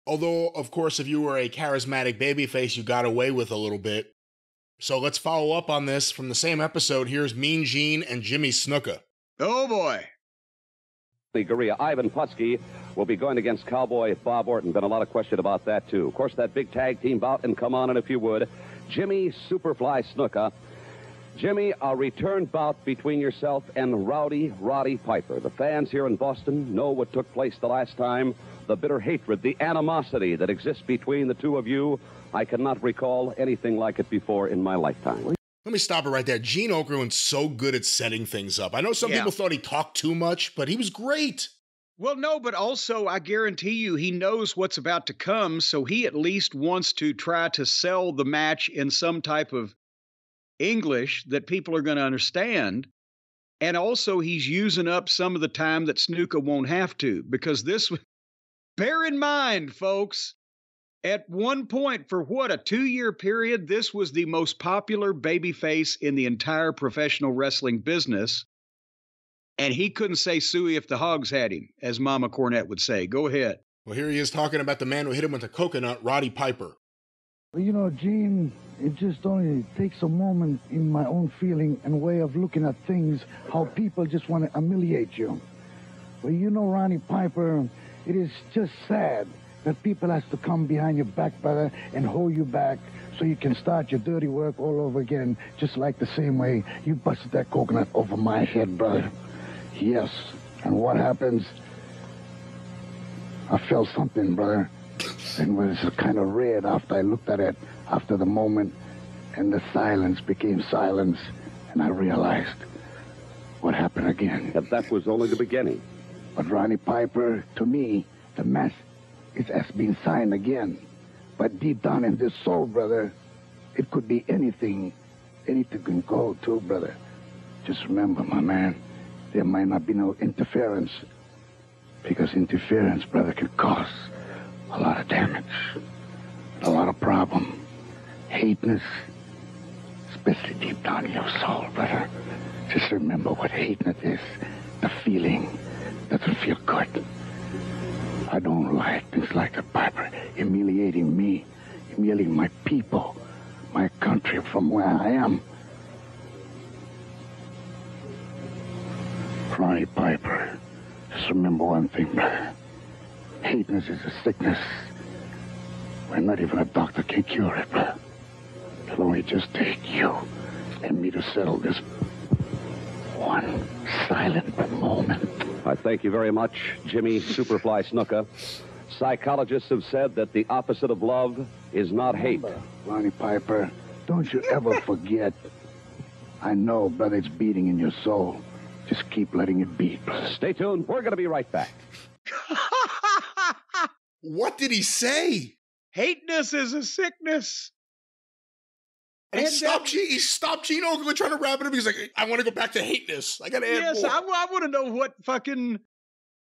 Although, of course, if you were a charismatic babyface, you got away with a little bit. So let's follow up on this from the same episode. Here's Mean Gene and Jimmy Snuka. Oh, boy. The Gorilla, Ivan Putski, will be going against Cowboy Bob Orton. Been a lot of question about that, too. Of course, that big tag team bout, and come on in if you would. Jimmy Superfly Snuka. Jimmy, a return bout between yourself and Roddy Piper. The fans here in Boston know what took place the last time. The bitter hatred, the animosity that exists between the two of you. I cannot recall anything like it before in my lifetime. Let me stop it right there. Gene Okerlund's so good at setting things up. I know some people thought he talked too much, but he was great. Well, no, but also I guarantee you he knows what's about to come, so he at least wants to try to sell the match in some type of English that people are going to understand. And also he's using up some of the time that Snuka won't have to, because this, bear in mind, folks, at one point for what, a 2-year period, this was the most popular babyface in the entire professional wrestling business. And he couldn't say suey if the hogs had him, as Mama Cornette would say. Go ahead. Well, here he is talking about the man who hit him with a coconut, Roddy Piper. Well, you know, Gene, it just only takes a moment in my own feeling and way of looking at things, how people just want to humiliate you. Well, you know, Roddy Piper, it is just sad that people has to come behind your back, brother, and hold you back so you can start your dirty work all over again, just like the same way you busted that coconut over my head, brother. Yes, and what happens? I felt something, brother, and it was kind of red after I looked at it, after the moment, and the silence became silence, and I realized what happened again. That was only the beginning. But Roddy Piper, to me, the match is as being signed again. But deep down in this soul, brother, it could be anything. Anything can go, too, brother. Just remember, my man, there might not be no interference. Because interference, brother, can cause a lot of damage. A lot of problem. Hateness, especially deep down in your soul, brother. Just remember what hateness is. The feeling doesn't feel good. I don't like things like that, Piper. Humiliating me, humiliating my people, my country from where I am. Roddy Piper, just remember one thing, brother. Hateness is a sickness where not even a doctor can cure it, brother. It'll only just take you and me to settle this one silent moment. I thank you very much, Jimmy Superfly Snuka. Psychologists have said that the opposite of love is not hate. Roddy Piper, don't you ever forget. I know, brother, it's beating in your soul. Just keep letting it beat, brother. Stay tuned. We're going to be right back. What did he say? Hateness is a sickness. And he stopped Gene Okerlund trying to wrap it up. He's like, I want to go back to hateness. I got to add more. I want to know what fucking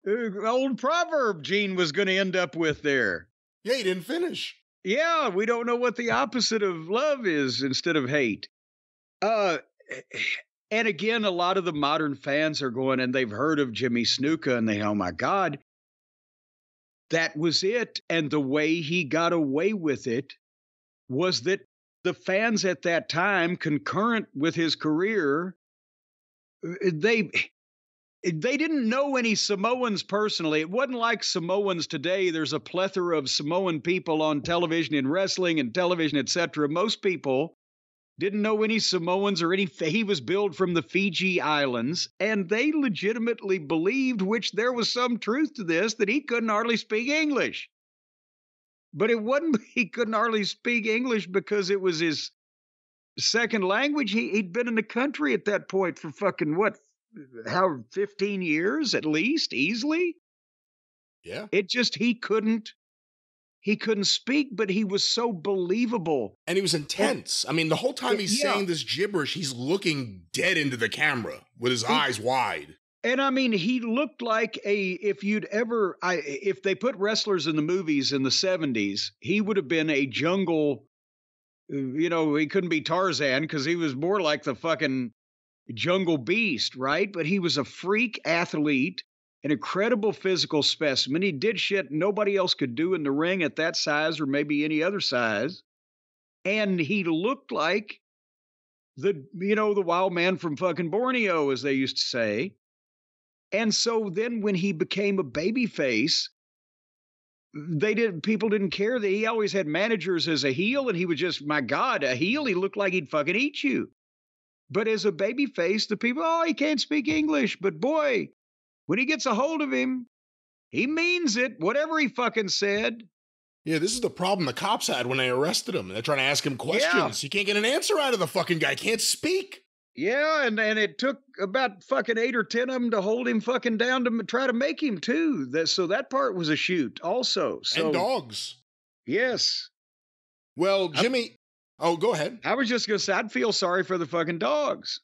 old proverb Gene was going to end up with there. Yeah, he didn't finish. Yeah, we don't know what the opposite of love is instead of hate. And again, a lot of the modern fans are going, and they've heard of Jimmy Snuka, and they, oh my God, that was it. And the way he got away with it was that the fans at that time, concurrent with his career, they didn't know any Samoans personally. It wasn't like Samoans today. There's a plethora of Samoan people on television and wrestling and television, etc. Most people didn't know any Samoans or any. He was billed from the Fiji Islands, and they legitimately believed, which there was some truth to this, that he couldn't hardly speak English. But it wasn't, he couldn't hardly speak English because it was his second language. He'd been in the country at that point for fucking what, 15 years at least, easily? Yeah. It just, he couldn't speak, but he was so believable. And he was intense. I mean, the whole time he's saying this gibberish, he's looking dead into the camera with his eyes wide. And I mean, he looked like if they put wrestlers in the movies in the 70s, he would have been a jungle, he couldn't be Tarzan because he was more like the fucking jungle beast, right? But he was a freak athlete. an incredible physical specimen. He did shit nobody else could do in the ring at that size or maybe any other size. And he looked like the wild man from fucking Borneo, as they used to say. And so then when he became a babyface, people didn't care that he always had managers as a heel, and he was just, my God, a heel. He looked like he'd fucking eat you. But as a babyface, the people, oh, he can't speak English. But boy, when he gets a hold of him, he means it, whatever he fucking said. Yeah, this is the problem the cops had when they arrested him. They're trying to ask him questions. Yeah. You can't get an answer out of the fucking guy. Can't speak. Yeah, and it took about fucking 8 or 10 of them to hold him fucking down to try to make him too. So that part was a shoot also. So, and dogs. Yes. Well, Jimmy, go ahead. I was just going to say, I'd feel sorry for the fucking dogs.